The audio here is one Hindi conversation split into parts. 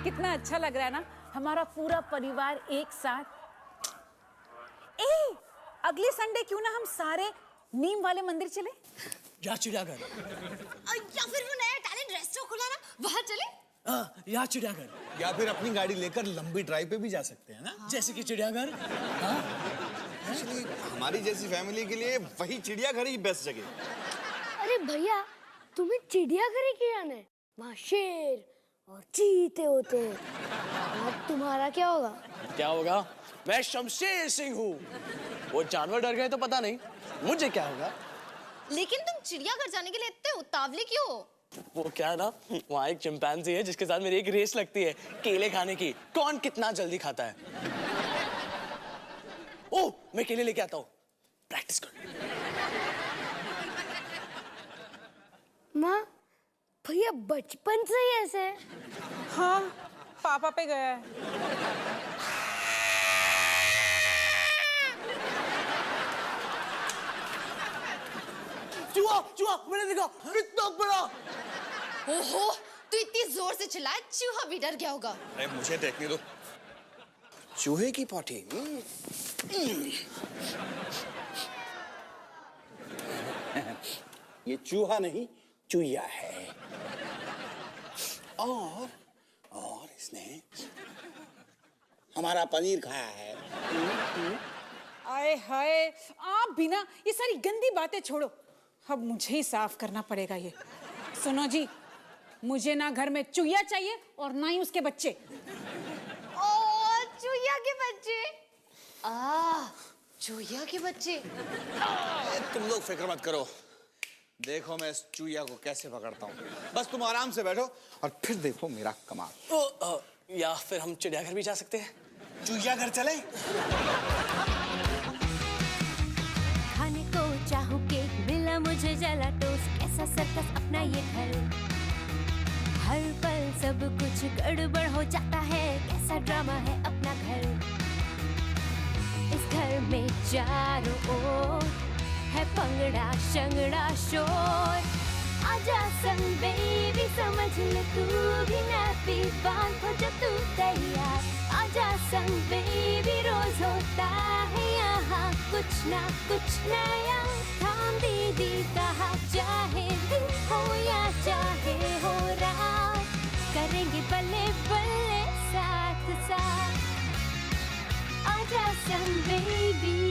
कितना अच्छा लग रहा है ना, हमारा पूरा परिवार एक साथ। अगले संडे क्यों ना हम सारे नीम वाले मंदिर चले? या चिड़ियाघर, या फिर वो नया टैलेंट रेस्टोरेंट खुला ना, वहां चले। या चिड़ियाघर, या फिर अपनी गाड़ी लेकर लंबी ड्राइव पे भी जा सकते हैं ना। जैसे कि चिड़ियाघर। हमारी जैसी फैमिली के लिए वही चिड़ियाघर ही बेस्ट जगह। अरे भैया, तुम्हें चिड़ियाघर ही क्यों आना है? वहाँ शेर और चीते होते हैं। और तुम्हारा क्या होगा? क्या होगा? मैं शमशेर सिंह हूँ। वो जानवर डर गए तो पता नहीं, मुझे क्या होगा। लेकिन तुम चिड़ियाघर जाने के लिए इतने उतावले क्यों हो? वो क्या है ना, वहाँ एक चिंपैंजी है जिसके साथ मेरी एक रेस लगती है केले खाने की, कौन कितना जल्दी खाता है। ओह, मैं केले लेके आता हूँ, प्रैक्टिस कर। माँ, भैया बचपन से ही ऐसे है। हाँ, पापा पे गया है। चूहा, चूहा, मैंने देखा, कितना बड़ा। ओहो, तू इतनी जोर से चिल्लाया, चूहा भी डर गया होगा। अरे मुझे देखने दो। चूहे की पॉटी। ये चूहा नहीं, चूहिया है। और इसने हमारा पनीर खाया है। आए हाय, आप भी ना ये सारी गंदी बातें छोड़ो, अब मुझे ही साफ करना पड़ेगा ये। सुनो जी, मुझे ना घर में चूहिया चाहिए और ना ही उसके बच्चे। चूहिया के बच्चे। चूहिया के बच्चे। तुम लोग फिक्र मत करो, देखो मैं इस चूहिया को कैसे पकड़ता हूँ। बस तुम आराम से बैठो और फिर देखो मेरा कमाल। या फिर हम चिड़ियाघर भी जा सकते हैं। चूहिया घर चले। खाने को चाहूं केक, मिला मुझे जला टोस्ट, कैसा सर्कस अपना ये घर। हर पल सब कुछ गड़बड़ हो जाता है, कैसा ड्रामा है अपना घर। इस घर में चारों ओर है पंगड़ा शंगड़ा शोर। आजा संग बेबी, समझ ले तू भी नैपी बांध, हो जा तू तैयार। आजा संग बेबी, रोज होता है यहाँ कुछ ना कुछ नया। थाम दीदी कहा, चाहे दिन हो या चाहे हो रात, करेंगे बल्ले बल्ले साथ साथ। आजा संग बेबी।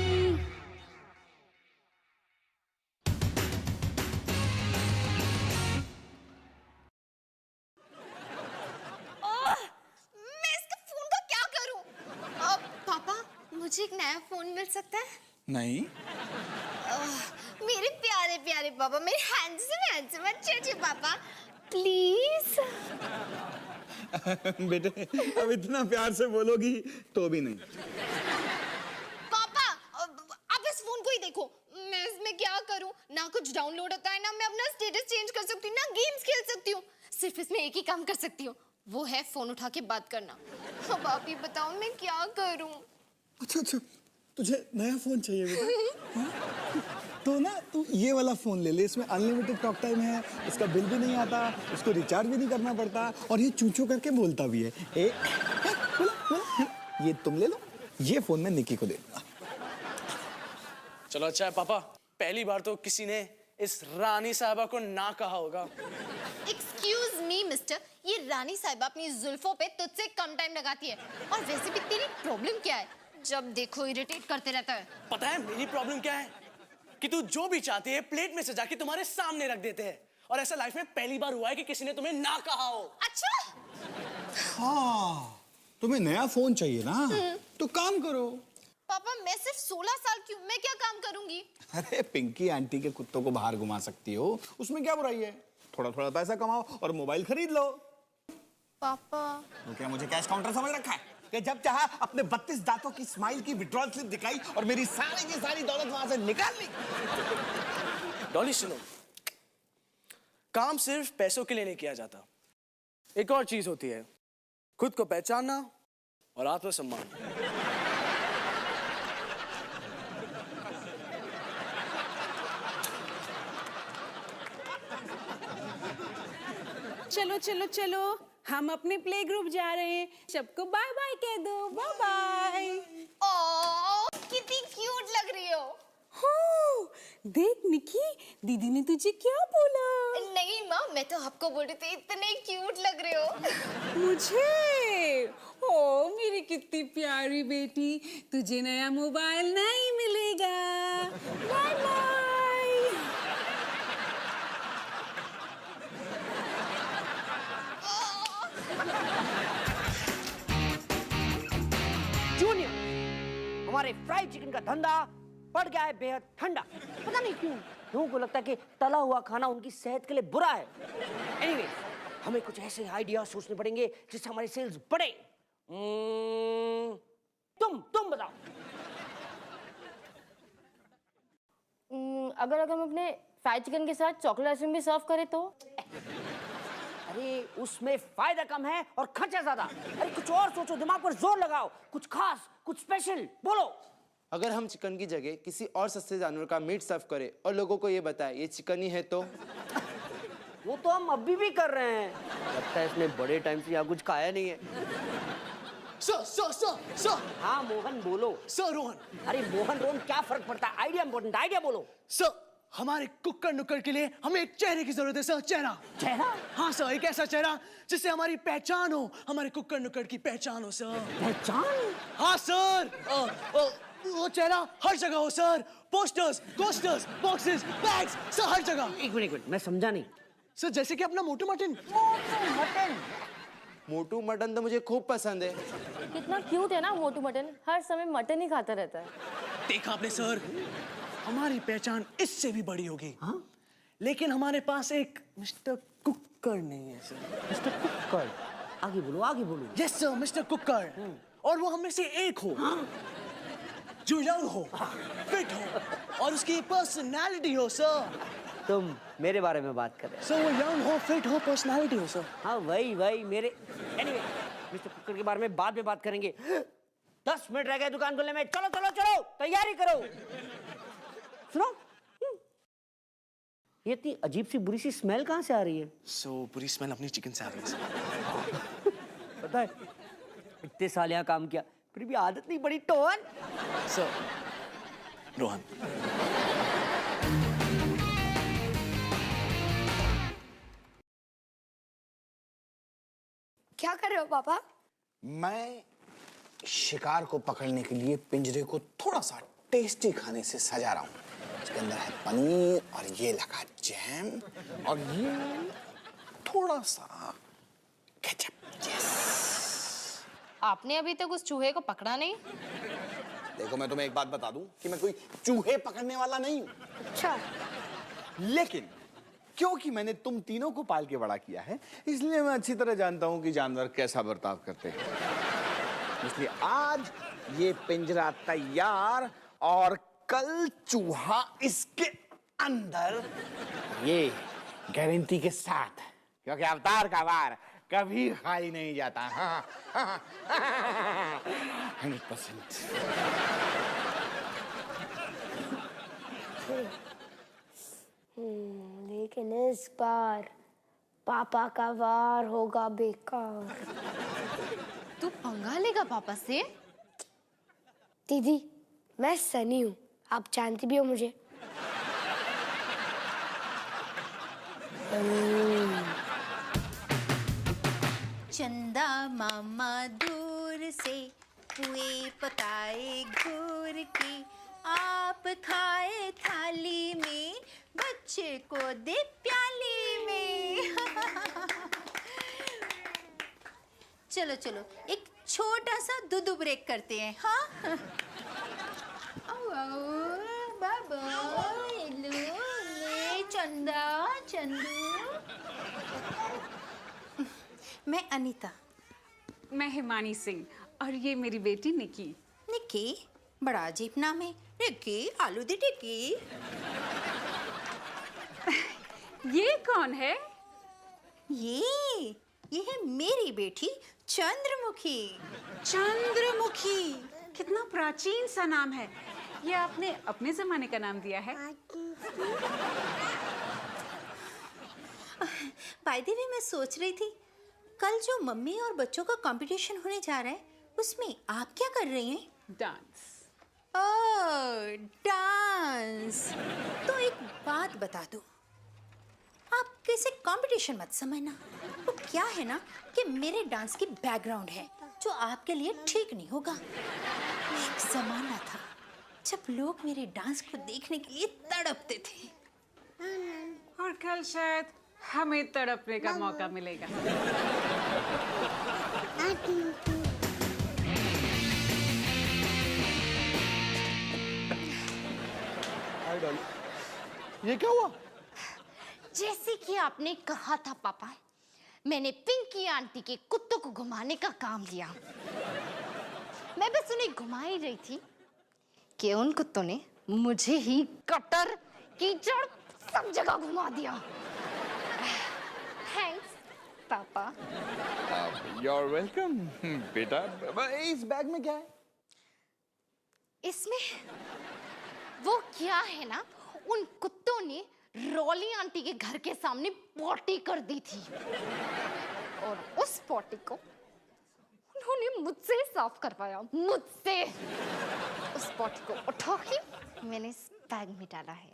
मुझे एक नया फोन मिल सकता है? नहीं। मेरे प्यारे प्यारे पापा, मेरे हैंडसम अच्छे पापा, प्लीज। बेटे, अब इतना प्यार से बोलोगी तो भी नहीं। पापा, आप इस फोन को ही देखो, मैं इसमें क्या करूं? ना कुछ डाउनलोड होता है, ना मैं अपना स्टेटस चेंज कर सकती हूँ, ना गेम्स खेल सकती हूँ। सिर्फ इसमें एक ही काम कर सकती हूँ, वो है फोन उठा के बात करना। अब आप ही बताओ मैं क्या करूं? अच्छा, तुझे नया फोन चाहिए बेटा? तो ना तू ये वाला फोन ले ले, इसमें अनलिमिटेड टॉक टाइम है, इसका बिल भी नहीं आता, उसको रिचार्ज भी नहीं करना पड़ता और ये चूचू करके बोलता भी है। बोला, ये तुम ले लो, ये फोन मैं निकी को दे दूंगा। चलो अच्छा है पापा, पहली बार तो किसी ने इस रानी साहबा को ना कहा होगा। एक्सक्यूज मी मिस्टर, ये रानी साहिबा अपनी जुल्फों पे तुझसे कम टाइम लगाती है, और वैसे भी तेरी प्रॉब्लम क्या है? जब देखो इरिटेट करते रहता है। पता है मेरी प्रॉब्लम क्या है? कि तू जो भी चाहती है प्लेट में सजा के तुम्हारे सामने रख देते हैं, और ऐसा लाइफ में पहली बार हुआ है कि किसी ने तुम्हें ना कहा हो। अच्छा? हाँ, तुम्हें नया फोन चाहिए ना, तो काम करो। पापा, मैं सिर्फ 16 साल की हूँ, मैं क्या काम करूंगी? अरे पिंकी आंटी के कुत्तों को बाहर घुमा सकती हो, उसमें क्या बुराई है? थोड़ा थोड़ा पैसा कमाओ और मोबाइल खरीद लो। पापा, तो क्या मुझे कैश काउंटर समझ रखा है कि जब चाहा अपने 32 दांतों की स्माइल की विड्रॉल स्लिप दिखाई और मेरी सारी की सारी दौलत वहां से निकाल ली? डॉली सुनो, काम सिर्फ पैसों के लिए नहीं किया जाता, एक और चीज होती है, खुद को पहचानना और आत्मसम्मान। चलो चलो चलो, हम अपने प्ले ग्रुप जा रहे हैं, सबको बाय बाय कह दो, बाय बाय। ओह, कितनी क्यूट लग रही हो। हो, देख निकी, दीदी ने तुझे क्या बोला? नहीं माँ, मैं तो आपको बोल रही थी, इतने क्यूट लग रहे हो। मुझे? ओ मेरी कितनी प्यारी बेटी, तुझे नया मोबाइल नहीं मिलेगा। Bye bye. जूनियर, हमारे फ्राइड चिकन का धंधा पड़ गया है बेहद ठंडा। पता नहीं क्यों लोगों को लगता है कि तला हुआ खाना उनकी सेहत के लिए बुरा है। एनीवे, हमें कुछ ऐसे आइडिया सोचने पड़ेंगे जिससे हमारी सेल्स बढ़े। तुम बताओ। अगर हम अपने फ्राइड चिकन के साथ चॉकलेट आइसक्रीम भी सर्व करें तो? अरे उसमें फायदा कम है और खर्चा ज्यादा। अरे कुछ और सोचो, दिमाग पर जोर लगाओ, कुछ खास, कुछ स्पेशल बोलो। अगर हम चिकन की जगह किसी और सस्ते जानवर का मीट सर्व करें और लोगों को ये बताएं ये चिकन ही है तो? वो तो हम अभी भी कर रहे हैं। लगता है इसने बड़े टाइम से यहाँ कुछ खाया नहीं है। सर। हाँ मोहन बोलो। सर रोहन। अरे मोहन रोहन क्या फर्क पड़ता है, आइडिया इंपॉर्टेंट, आइडिया बोलो। सर, हमारे कुक्कड़ नुक्कड़ के लिए हमें एक चेहरे की जरूरत है सर। चेहरा? हाँ सर, एक ऐसा चेहरा जिससे हमारी पहचान हो, हमारे कुक्कड़ नुक्कड़ की पहचान हो सर। पहचान? हाँ सर, वो चेहरा हर जगह हो sir. Posters, coasters, boxes, bags, sir हर जगह। एक मिनट, मैं समझा नहीं। सर जैसे कि अपना मोटू मटन। मोटू मटन तो मुझे खूब पसंद है। कितना क्यूट है ना मोटू मटन, हर समय मटन ही खाता रहता है। देखा आपने सर, हमारी पहचान इससे भी बड़ी होगी। हाँ? लेकिन हमारे पास एक मिस्टर कुक्कड़ नहीं है सर। मिस्टर कुक्कड़? आगे बोलो। यस सर, मिस्टर कुक्कड़। और वो हम में से एक हो। हाँ? जो यंग हो, फिट हो और उसकी पर्सनालिटी हो सर। तुम मेरे बारे में बात कर रहे हो? सर वो यंग हो, फिट हो, पर्सनालिटी हो सर। हाँ वही मेरे। एनीवे, मिस्टर कुक्कड़ के बारे में बाद में बात करेंगे। 10 मिनट रह गए दुकान खोलने में। चलो तैयारी करो। सुनो, ये इतनी अजीब सी बुरी सी स्मेल कहाँ से आ रही है? बुरी स्मेल अपनी चिकन से आ रही है सर। पता है, इतने साल यहाँ काम किया फिर भी आदत नहीं पड़ी। Tone sir, Rohan. क्या कर रहे हो पापा? मैं शिकार को पकड़ने के लिए पिंजरे को थोड़ा सा टेस्टी खाने से सजा रहा हूँ। इसके अंदर है पनीर और ये लगा जैम और ये थोड़ा सा केचप। यस। आपने अभी तक उस चूहे को पकड़ा नहीं? देखो मैं तुम्हें एक बात बता दूं कि मैं कोई चूहे पकड़ने वाला नहीं हूँ। अच्छा। लेकिन क्योंकि मैंने तुम तीनों को पाल के बड़ा किया है, इसलिए मैं अच्छी तरह जानता हूं कि जानवर कैसा बर्ताव करते हैं। इसलिए आज ये पिंजरा तैयार और कल चूहा इसके अंदर, ये गारंटी के साथ, क्योंकि अवतार का वार कभी खाली नहीं जाता। 100%। लेकिन इस बार पापा का वार होगा बेकार। तू पंगा लेगा पापा से? दीदी, मैं सनी हूँ, आप जानती भी हो मुझे। चंदा मामा दूर से हुए पकाए घूर के, आप खाए थाली में, बच्चे को दे प्याली में। चलो चलो एक छोटा सा दूध ब्रेक करते हैं। हाँ बाबा चंदा चंदू। मैं अनीता। मैं हिमानी सिंह और ये मेरी बेटी निकी। निक्की, बड़ा अजीब नाम है। निक्की आलू दी टिक्की। ये कौन है? ये है मेरी बेटी चंद्रमुखी। चंद्रमुखी, कितना प्राचीन सा नाम है। ये आपने अपने जमाने का नाम दिया है? बाय द वे मैं सोच रही थी कल जो मम्मी और बच्चों का कंपटीशन होने जा रहा है उसमें आप क्या कर रही हैं? डांस। ओह, डांस। तो एक बात बता दूं, आप किसी कंपटीशन मत समझना। वो क्या है ना कि मेरे डांस की बैकग्राउंड है जो आपके लिए ठीक नहीं होगा। एक जमाना था जब लोग मेरे डांस को देखने के लिए तड़पते थे। और कल शायद हमें तड़पने का मौका मिलेगा। ये क्या हुआ? जैसे कि आपने कहा था पापा, मैंने पिंकी आंटी के कुत्तों को घुमाने का काम लिया। मैं बस उन्हें घुमा ही रही थी कि उन कुत्तों ने मुझे ही कटर कीचड़ सब जगह घुमा दिया। थैंक्स पापा। You're welcome, बेटा। इस बैग में क्या है? इसमें वो क्या है ना, उन कुत्तों ने रॉली आंटी के घर के सामने पॉटी कर दी थी और उस पॉटी को उन्होंने मुझसे साफ करवाया, मुझसे। उस पॉटी को उठा के मैंने इस बैग में डाला है।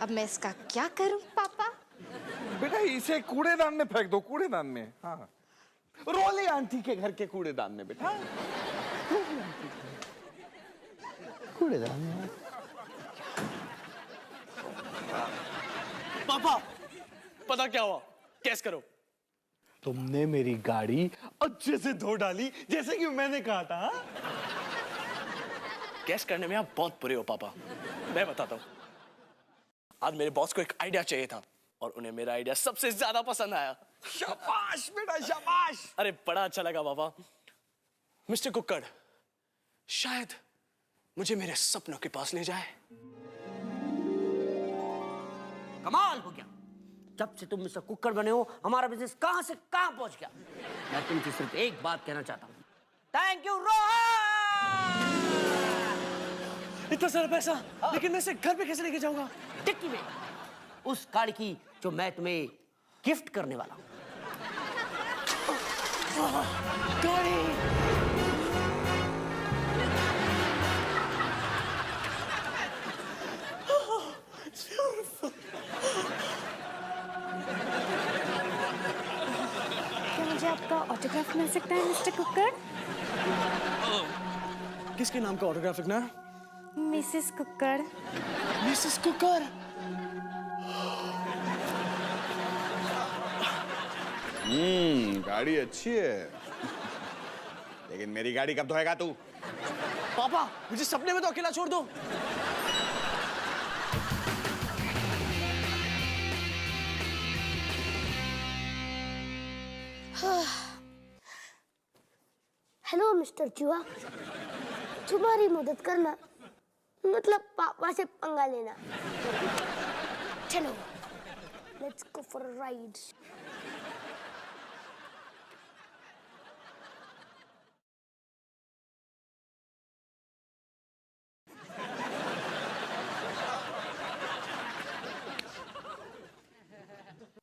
अब मैं इसका क्या करूं पापा? बेटा इसे कूड़ेदान में फेंक दो, कूड़ेदान में। हाँ, रोली आंटी के घर के कूड़ेदान में बेटा। कूड़ेदान में। पापा, पता क्या हुआ? कैस करो। तुमने मेरी गाड़ी अच्छे से धो डाली जैसे कि मैंने कहा था। हाँ? कैस करने में आप बहुत बुरे हो पापा। मैं बताता हूँ। आज मेरे बॉस को एक आइडिया चाहिए था और उन्हें मेरा आइडिया सबसे ज्यादा पसंद आया। शाबाश बेटा, शाबाश। अरे बड़ा अच्छा लगा पापा। मिस्टर कुक्कड़ शायद मुझे मेरे सपनों के पास ले जाए। कमाल हो गया। जब से तुम मिस्टर कुकर बने हो हमारा बिजनेस कहां से कहां पहुंच गया। मैं तुमसे सिर्फ एक बात कहना चाहता हूं, थैंक यू रोहन। इतना सारा पैसा, लेकिन मैं इसे घर पे कैसे लेके जाऊंगा? टिक्की में, उस गाड़ी की जो मैं तुम्हें गिफ्ट करने वाला हूं। गाड़ी। क्या मुझे आपका ऑटोग्राफ मिल सकता है मिस्टर कुकर? किसके नाम का ऑटोग्राफ लिखना है? Mrs cooker. Mrs cooker. गाड़ी अच्छी है, लेकिन मेरी गाड़ी कब धोएगा तू? पापा मुझे सपने में तो अकेला छोड़ दो। हेलो मिस्टर चूहा, तुम्हारी मदद करना मतलब पापा से पंगा लेना। चलो, let's go for a ride.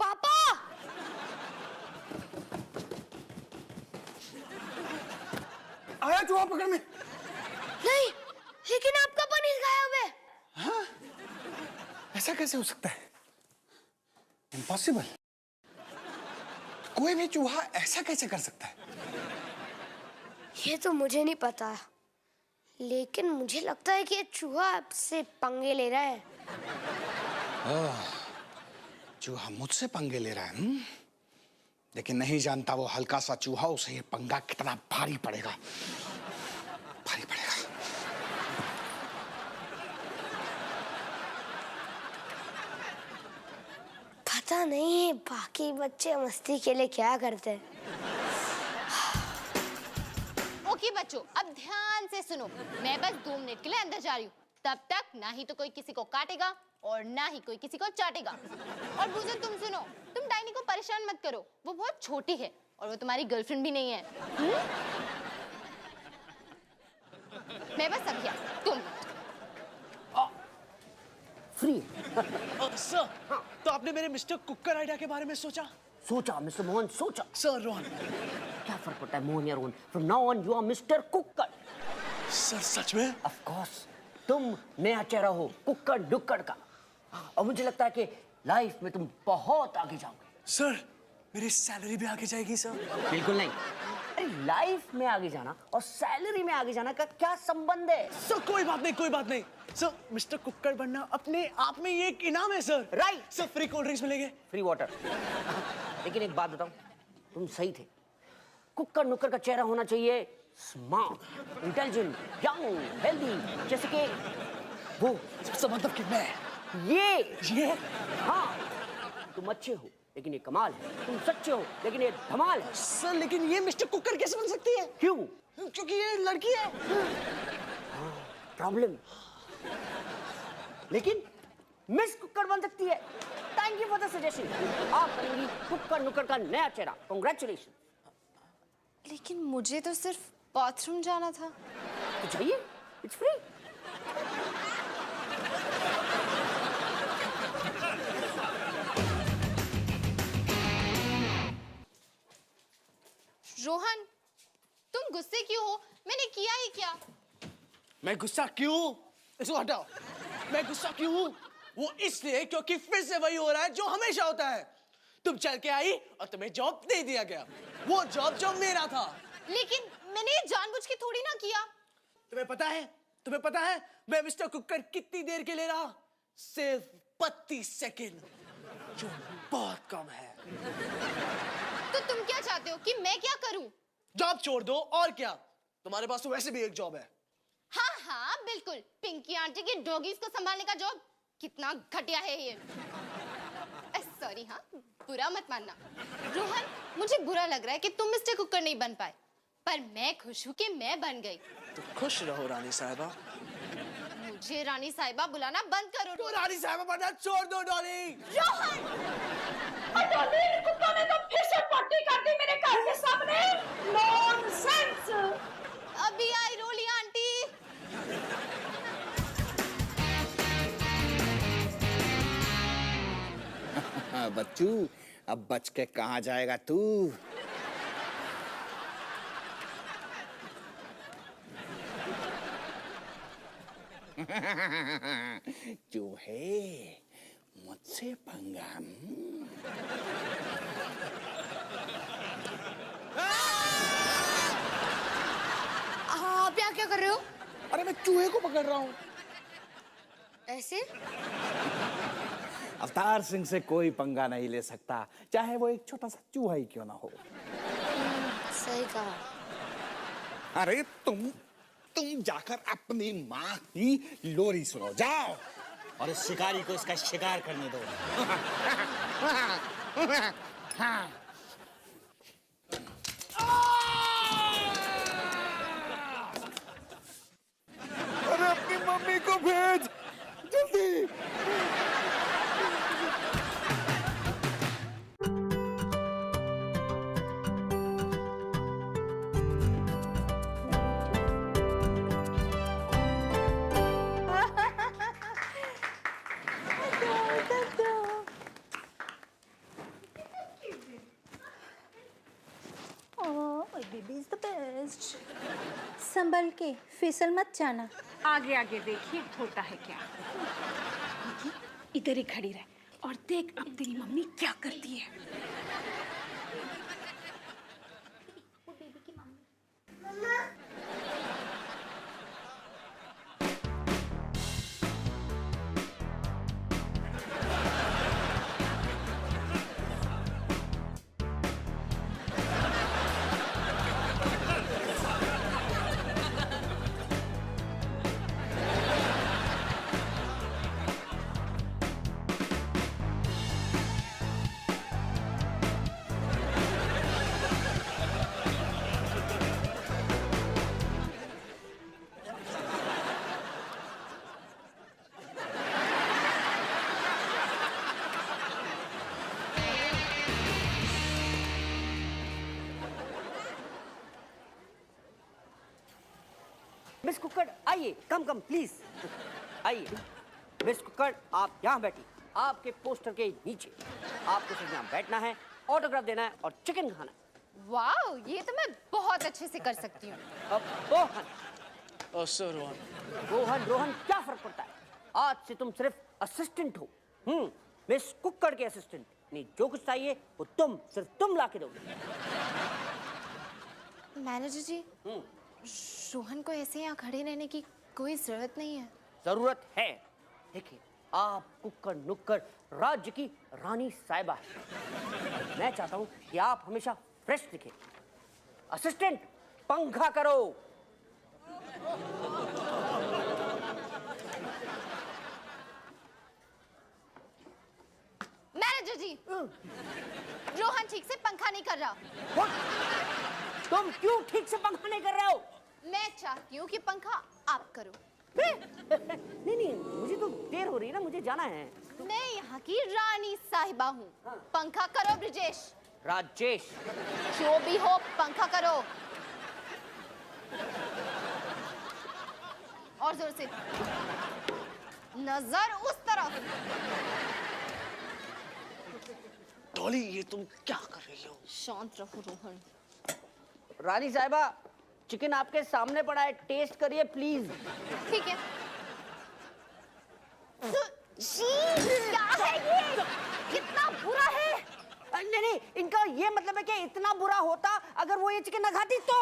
पापा! आया चूहा पकड़ में। नहीं, लेकिन आपका पनीर गायब है। हाँ? ऐसा कैसे हो सकता है? इम्पॉसिबल। कोई भी चूहा ऐसा कैसे कर सकता है? ये तो मुझे नहीं पता, लेकिन मुझे लगता है कि ये चूहा आपसे पंगे ले रहा है। चूहा मुझसे पंगे ले रहा है। लेकिन नहीं जानता वो हल्का सा चूहा, उसे ये पंगा कितना भारी पड़ेगा। भारी पड़ेगा। पता नहीं बाकी बच्चे मस्ती के लिए क्या करते हैं। ओके बच्चों, अब ध्यान से सुनो। मैं बस 2 मिनट के लिए अंदर जा रही हूँ। तब तक ना ही तो कोई किसी को काटेगा और ना ही कोई किसी को चाटेगा। और बुजुर्ग तुम सुनो, तुम डाइनी को परेशान मत करो, वो बहुत छोटी है और वो तुम्हारी गर्लफ्रेंड भी नहीं है। मैं बस अभी तुम फ्री। सर, तो आपने मेरे मिस्टर कुकर आइडिया के बारे में सोचा? सोचा मिस्टर मोहन, सोचा। सर रोहन। क्या फर्क पड़ता है मोहन या Rohan? From now on you are mister Kukkad. Sir सच में? ऑफ कोर्स, तुम नया चेहरा हो कुक्कड़ डुक्कड़ का। और मुझे लगता है कि लाइफ में तुम बहुत आगे जाओगे। सर मेरी सैलरी भी आगे जाएगी सर? बिल्कुल नहीं। अरे लाइफ में आगे जाना और सैलरी में आगे जाना का क्या संबंध है? सर कोई बात नहीं, कोई बात नहीं सर। मिस्टर कुक्कड़ बनना अपने आप में ये एक इनाम है sir. Right. Sir free cold drinks मिलेंगे? Free water. लेकिन एक बात बताऊं, तुम सही थे। कुक्कड़ नुक्कड़ का चेहरा होना चाहिए स्मार्ट, इंटेलिजेंट, यंग, हेल्दी, जैसे कि वो। मतलब कि मैं ये हाँ, तुम अच्छे हो लेकिन ये कमाल है, तुम सच्चे हो लेकिन ये धमाल है। सर लेकिन ये मिस्टर कुक्कड़ कैसे बन सकती है? क्यों? क्योंकि ये लड़की है। प्रॉब्लम। लेकिन मिस कुक्कड़ बन सकती है। Thank you for the suggestion. आप बनेंगी कुक्कड़ नुक्कड़ का नया चेहरा। कांग्रेचुलेशन। लेकिन मुझे तो सिर्फ बाथरूम जाना था। तो जाइए, इट्स फ्री। रोहन, तुम गुस्से क्यों हो? मैंने किया ही क्या? मैं गुस्सा क्यों? इसको हटाओ। मैं गुस्सा क्यों हूँ? वो इसलिए क्योंकि फिर से वही हो रहा है जो हमेशा होता है। तुम चल के आई और तुम्हें जॉब दे दिया गया, वो जॉब जो मेरा था। लेकिन मैंने ये जानबूझ के थोड़ी ना किया। तुम्हें पता है, तुम्हें पता है मैं मिस्टर कुक्कड़ कितनी देर के लिए रहा? सिर्फ 32 सेकेंड, जो बहुत कम है। तो तुम क्या चाहते हो कि मैं क्या करूं? जॉब छोड़ दो और क्या, तुम्हारे पास तो वैसे भी एक जॉब है। हाँ हाँ बिल्कुल, पिंकी आंटी के डॉगीज को संभालने का जॉब। कितना घटिया है ये। सॉरी, हाँ बुरा मत मानना। रोहन, मुझे बुरा लग रहा है कि तुम मिस्टर कुक्कड़ नहीं बन पाए, पर मैं खुश हूँ कि मैं बन गई। तो खुश रहो रानी साहिबा। मुझे रानी साहिबा बुलाना बंद करो। तो रानी साहिबा बनना छोड़ दो डॉली। रोहन, कुत्ता ने तो फिर से पट्टी कर दी मेरे घर के सामने। नॉनसेंस। अभी आई रोली आंटी। बच्चू, अब बच के कहाँ जाएगा तू? चूहे, मुझसे पंगा। आप यहाँ क्या कर रहे हो? अरे मैं चूहे को पकड़ रहा हूँ। ऐसे? अवतार सिंह से कोई पंगा नहीं ले सकता, चाहे वो एक छोटा सा चूहा ही क्यों ना हो। सही कहा। अरे तुम जाकर अपनी माँ की लोरी सुनो, जाओ और इस शिकारी को इसका शिकार करने दो। अरे अपनी मम्मी को भेज जल्दी। Baby is the best. संभल के, फिसल मत जाना। आगे आगे देखिए होता है क्या। देखिए, इधर ही खड़ी रहे और देख अब तेरी मम्मी क्या करती है। मिस कुक्कड़ आइए, कम प्लीज आइए। मिस कुक्कड़ आप यहाँ बैठिए, आपके पोस्टर के नीचे। आपको सिर्फ यहाँ बैठना है ऑटोग्राफ देना है और चिकन खाना है। वाओ, ये तो मैं बहुत अच्छे से कर सकती हूँ। अब रोहन, ओह सर रोहन, रोहन रोहन क्या फर्क पड़ता है? आज से तुम सिर्फ असिस्टेंट हो। मिस कुक्कड़ के असिस्टेंट। नहीं, जो कुछ चाहिए वो सिर्फ तुम लाके दोगे। मैनेजर जी, रोहन को ऐसे यहाँ खड़े रहने की कोई जरूरत नहीं है। जरूरत है। देखिए, आप कुक्कड़ नुक्कड़ राज्य की रानी साहिबा है। मैं चाहता हूँ कि आप हमेशा फ्रेश दिखे। असिस्टेंट, पंखा करो। मैनेजर जी, रोहन ठीक से पंखा नहीं कर रहा। What? तुम क्यों ठीक से पंखा नहीं कर रहे हो? मैं चाहती हूँ कि पंखा आप करो। नहीं, मुझे तो देर हो रही है ना, मुझे जाना है। मैं यहाँ की रानी साहिबा हूँ। पंखा करो ब्रिजेश। राजेश। जो भी हो, पंखा करो। और जोर से। नजर उस तरफ। डॉली ये तुम क्या कर रही हो? शांत रहो रोहन। रानी साहिबा, चिकन आपके सामने पड़ा है, टेस्ट करिए प्लीज। ठीक है। क्या है ये? कितना बुरा है? नहीं, इनका ये मतलब है कि इतना बुरा होता अगर वो ये चिकन ना खाती तो।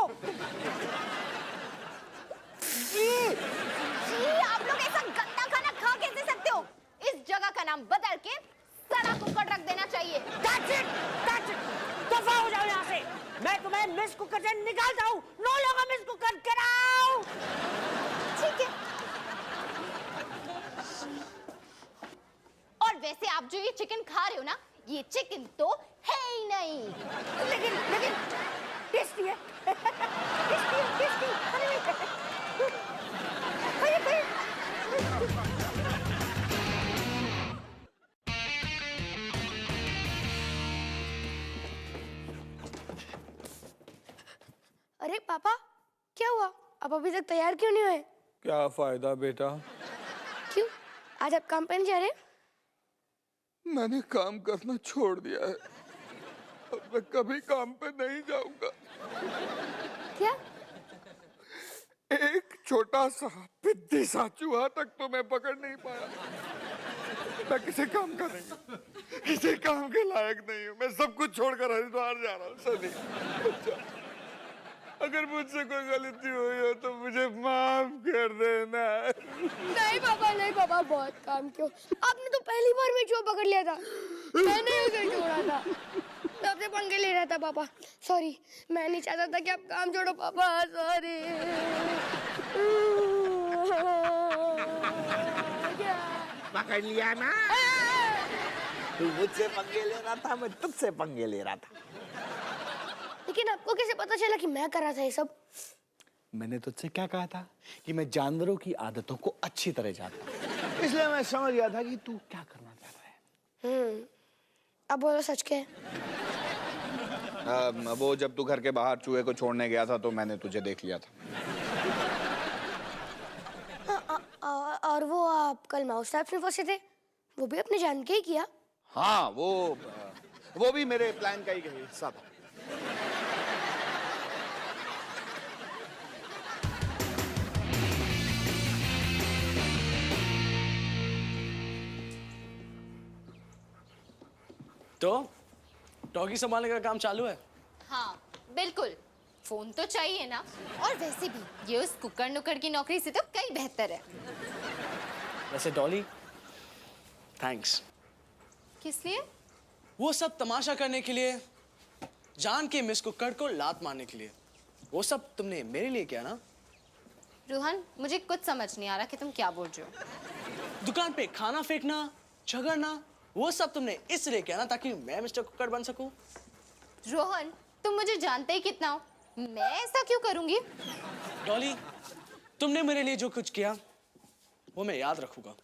आप लोग ऐसा गंदा खाना खा कैसे सकते हो? इस जगह का नाम बदल के सड़ा कुक्कड़ रख देना चाहिए। That's it! दफा हो जाओ यहाँ से। मैं तुम्हें मिस कुकर से निकालता हूँ। नो लोग मिस कुकर कराओ। ठीक है। और वैसे आप जो ये चिकन खा रहे हो ना, ये चिकन तो है ही नहीं। लेकिन टेस्टी है। टेस्टी। अरे पापा, क्या हुआ? आप अभी तक तैयार क्यों नहीं हुए? क्या फायदा बेटा, क्यों? आज आप काम पे नहीं जा रहे? मैंने काम करना छोड़ दिया है। अब मैं कभी काम पे नहीं जाऊंगा। क्या? एक छोटा सा पिद्दी सा चूहा तक तो मैं पकड़ नहीं पाया। मैं किसी काम का नहीं, किसी काम के लायक नहीं हूँ। मैं सब कुछ छोड़कर हरिद्वार जा रहा हूँ। सनी, बच्चा, अगर मुझसे कोई गलती हुई हो तो मुझे माफ कर देना। नहीं पापा, बहुत काम क्यों? आपने तो पहली बार में चूहा पकड़ लिया था। मैंने उसे छोड़ा था। मैं आपसे पंगे ले रहा था पापा। सॉरी, मैं नहीं चाहता था कि आप काम छोड़ो पापा। सॉरी। पकड़ लिया ना? तू मुझसे पंगे ले रहा था, मैं तुझसे पंगे ले रहा था। लेकिन आपको कैसे पता चला कि मैं कर रहा था ये सब? मैंने तुझसे क्या कहा था कि मैं जानवरों की आदतों को अच्छी तरह जानता हूँ, इसलिए मैं समझ गया था कि तू क्या करना चाह रहा है। अब बोलो, सच क्या है? वो जब तू घर के बाहर चूहे को छोड़ने गया था तो मैंने तुझे देख लिया था। और वो आप कल माउस ट्रैप में फंसे थे, वो भी अपने जान के ही किया? हाँ, वो भी मेरे प्लान का ही हिस्सा था। तो डॉगी संभालने का काम चालू है? हाँ, बिल्कुल। फोन तो चाहिए ना। और वैसे भी ये उस कुक्कड़ नुक्कड़ की नौकरी से तो कई बेहतर है। वैसे डॉली, थैंक्स। किस लिए? वो सब तमाशा करने के लिए, जान के मिस कुक्कड़ को लात मारने के लिए। वो सब तुमने मेरे लिए किया ना? रोहन, मुझे कुछ समझ नहीं आ रहा कि तुम क्या बोल रहे हो। दुकान पे खाना फेंकना, झगड़ना, वो सब तुमने इसलिए किया ना ताकि मैं मिस्टर कुक्कड़ बन सकूं? रोहन, तुम मुझे जानते ही कितना हो। मैं ऐसा क्यों करूंगी? डॉली, तुमने मेरे लिए जो कुछ किया वो मैं याद रखूंगा।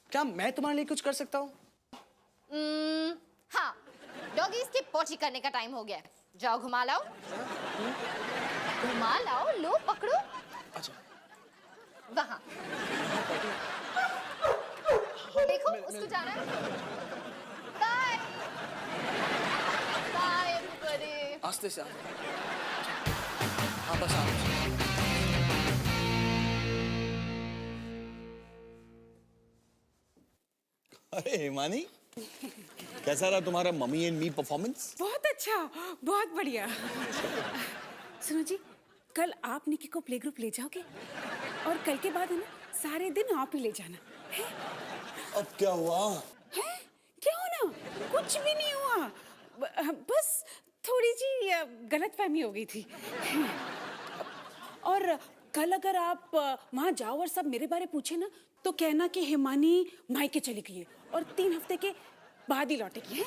क्या मैं तुम्हारे लिए कुछ कर सकता हूँ? हाँ, डॉगीज की पोछी करने का टाइम हो गया है। जाओ घुमा लाओ। घुमा लाओ, लो पकड़ो। अच्छा, वहाँ देखो, उसको जाना है। बाय। आस्ते से हाँ बस आप अरे हिमानी, कैसा रहा तुम्हारा मम्मी एंड मी परफॉर्मेंस? बहुत अच्छा, बहुत बढ़िया। सुनो जी, कल आप निकी को प्ले ग्रुप ले जाओगे और कल के बाद है ना सारे दिन आप ही ले जाना है? अब क्या हुआ? है? क्या होना? कुछ भी नहीं हुआ, बस थोड़ी जी गलतफहमी हो गई थी। और कल अगर आप वहाँ जाओ और सब मेरे बारे पूछे ना तो कहना कि हिमानी मायके चली गई है और 3 हफ्ते के बाद ही लौटेगी है।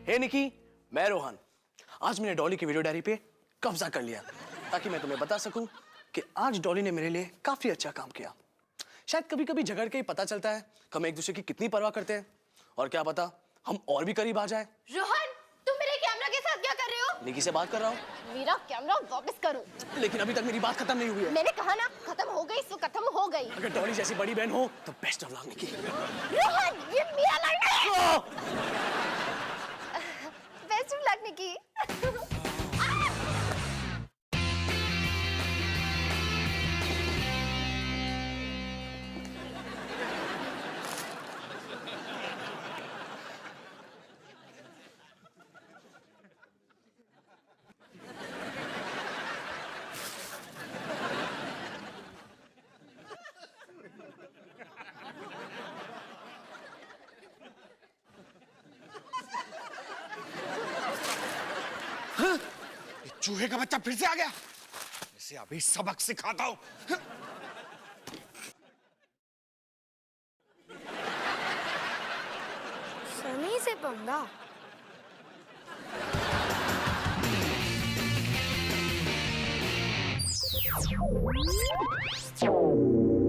हे निकी, मैं रोहन। आज मैंने डॉली की वीडियो डायरी पे कब्जा कर लिया ताकि मैं तुम्हें बता सकूं कि आज डॉली ने मेरे लिए काफी अच्छा काम किया। शायद कभी कभी झगड़ के ही पता चलता है कि हम एक दूसरे की कितनी परवाह करते हैं, और क्या पता हम और भी करीब आ जाए। रोहन, तुम मेरे कैमरा के साथ क्या कर रहे हो? निकी से बात कर रहा हूँ। मेरा कैमरा वापस करो। लेकिन अभी तक मेरी बात खत्म नहीं हुई है। मैंने कहा ना खत्म हो गई सो खत्म हो गई। अगर डॉली जैसी बड़ी बहन हो तो बेस्ट ऑफ लक निकी। रोहन, ये मेरा लड़ना है। बेस्ट ऑफ लक निकी। चूहे का बच्चा फिर से आ गया। इसे अभी सबक सिखाता हूं। सनी से पंगा। Oh